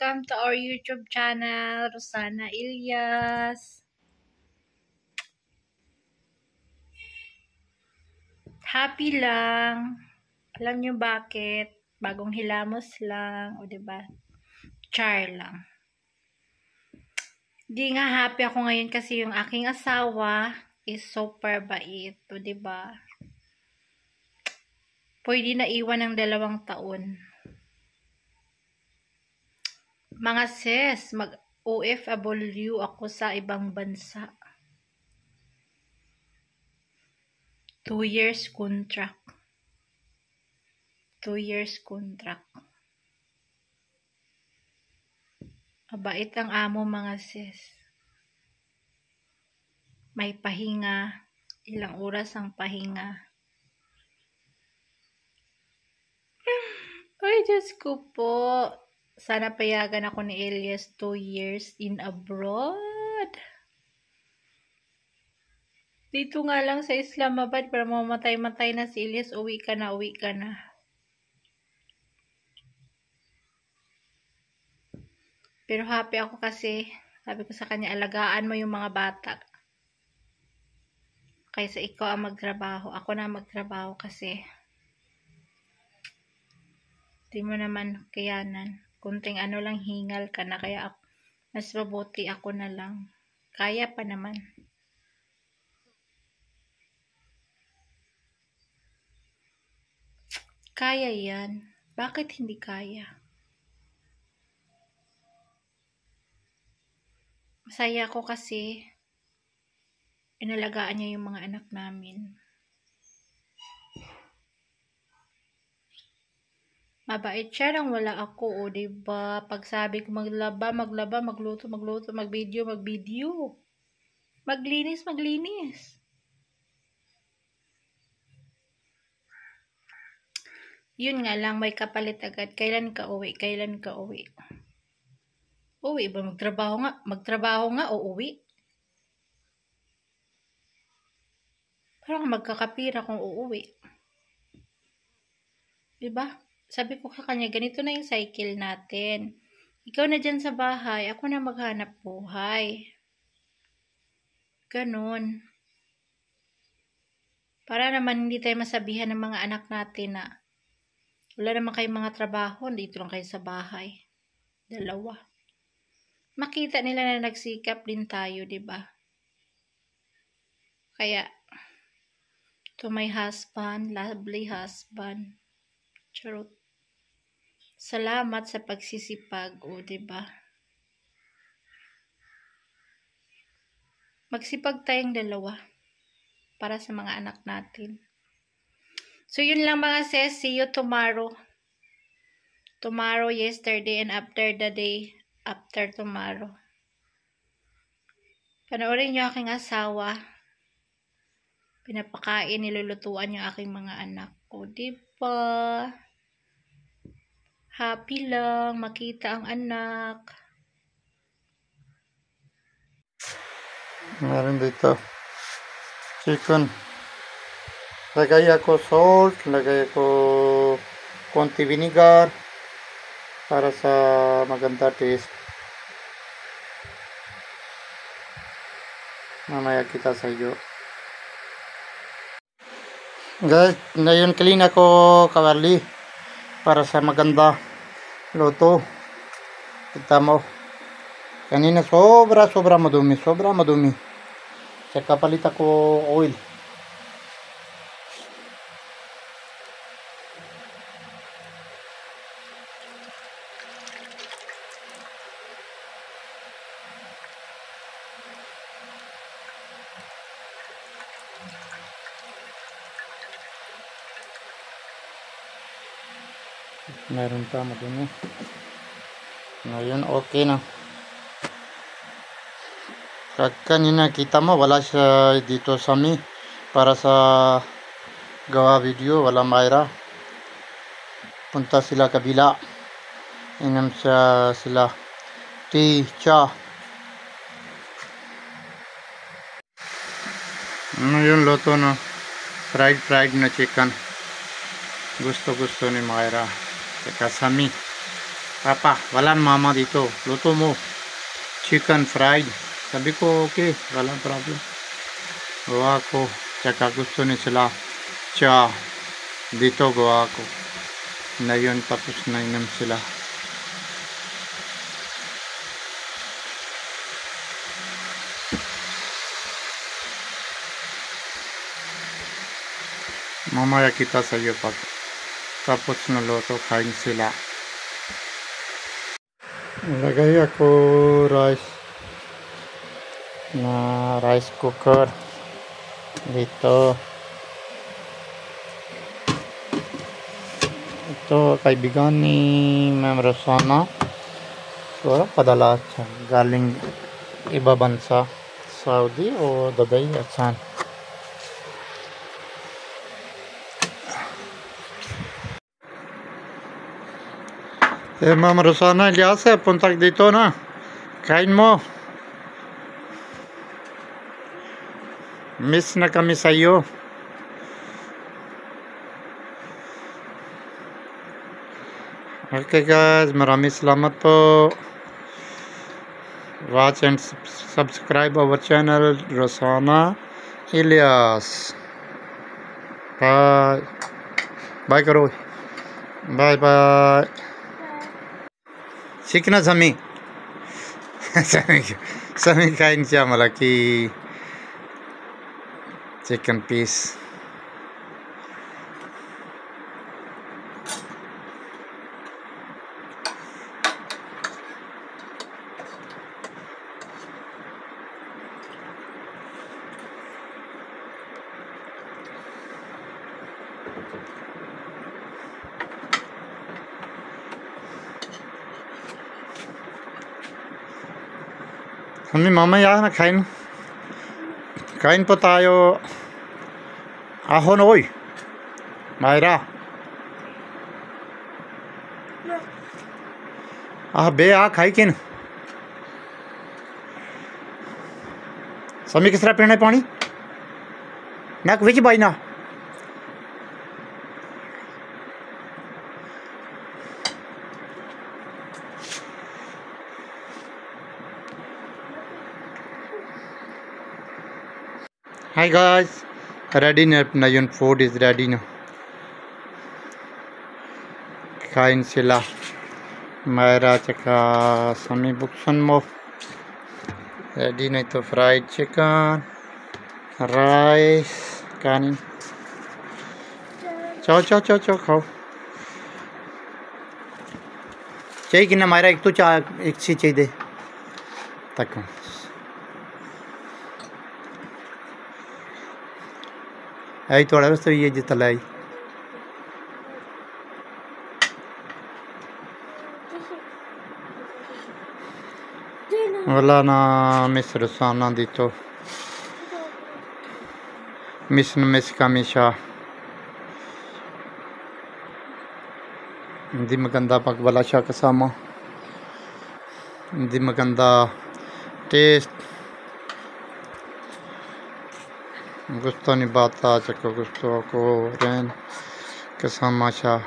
welcome to our YouTube channel, Rosana Ilyas. Happy lang. Alam nyo bakit? Bagong hilamos lang, o diba? Char lang. Di nga happy ako ngayon kasi yung aking asawa is super bait, o diba? Pwede na iwan ng 2 taon. Mga sis, mag-OFW ako sa ibang bansa. 2 years contract. 2 years contract. Mabait ang amo mga sis. May pahinga. Ilang oras ang pahinga. Ay, Diyos ko po. Sana payagan ako ni Elias 2 years in abroad. Dito nga lang sa Islamabad para mamatay-matay na si Elias. Uwi ka na, uwi ka na. Pero happy ako kasi sabi ko sa kanya, alagaan mo yung mga bata. Kaysa ikaw ang magtrabaho. Ako na magtrabaho kasi di mo naman kayanan. Kunting ano lang, hingal ka na. Kaya mas mabuti ako na lang. Kaya pa naman. Kaya yan. Bakit hindi kaya? Masaya ako kasi inalagaan niya yung mga anak namin. Mabait siya nang wala ako, o diba? Pag sabi ko maglaba, magluto, mag-video. Maglinis. Yun nga lang, may kapalit agad. Kailan ka uwi? Uwi ba? Magtrabaho nga o uwi? Parang magkakapira kung uuwi. Diba? Sabi ko sa kanya, ganito na yung cycle natin. Ikaw na dyan sa bahay, ako na maghanap buhay. Ganon. Para naman hindi tayo masabihan ng mga anak natin na wala naman kayong mga trabaho, dito lang kayo sa bahay. 2. Makita nila na nagsikap din tayo, diba? Kaya, to my husband, lovely husband, charot. Salamat sa pagsisipag, o diba? Magsipag tayong 2 para sa mga anak natin. So, yun lang mga sis. See you tomorrow. Tomorrow, yesterday, and after the day after tomorrow. Panoorin niyo aking asawa. Pinapakain, nilulutuan yung aking mga anak ko. Diba? Happy lang makita ang anak. Meron dito chicken. Lagay ako salt, lagay ako konti vinegar para sa maganda taste. Mamaya kita sa iyo. Guys, ngayon clean ako kawali para sa maganda luto. Kita mo. Kanina sobra madumi. Saka palit ako oil. Meron pa madumi. Ngayon okay na. Kanina kita mo wala siya dito sa mi para sa gawa video, wala Mayra. Punta sila kabila. Inam sila tea, cha. Ano yung luto no? Fried na chicken. Gusto ni Mayra. Saka sami. Papa, walang mama dito. Luto mo. Chicken fried. Sabi ko, okay, walang problem. Gawa ko. Tsaka gusto ni sila. Cha. Dito gawa ko. Na yun, tapos na inom sila. Mamaya kita sa iyo pag tapos na luto, kain sila. Lagay ako rice na rice cooker dito. Ito kaibigan ni Ma'am Rosana. So, padala siya galing iba bansa, Saudi o Dubai at saan. Ma'am Rosana, Ilyasa, punta dito na. Kain mo. Miss na kami sa iyo. Okay guys, maraming salamat po. Watch and subscribe our channel, Rosana Ilyas. Bye. Bye karo. Bye bye. Sikna Sami. Sami kain siya malaki chicken piece. Kami mamaya na kain. Kain po tayo. Ahon oy. Mayra. बे आ खाई किन समी किस तरह पीना है पानी नक विच बाई ना Hi guys, ready now. Your food is ready now. Kain sila. Mayra chaka Sami buksan mo. Ready na ito fried chicken, rice, kanin. Chao chao chao chao खाओ. चाहिए कि ना Mayra एक तो चाय एक सी चाहिए दे. तक. आई थोड़ा वैसे ये जितना लाई वाला ना मिस रसाना दी तो मिस कमीशा दी मगंदा पक वाला शाह कसामा दी मगंदा test gusto ni bata at gusto ko rin kasama siya.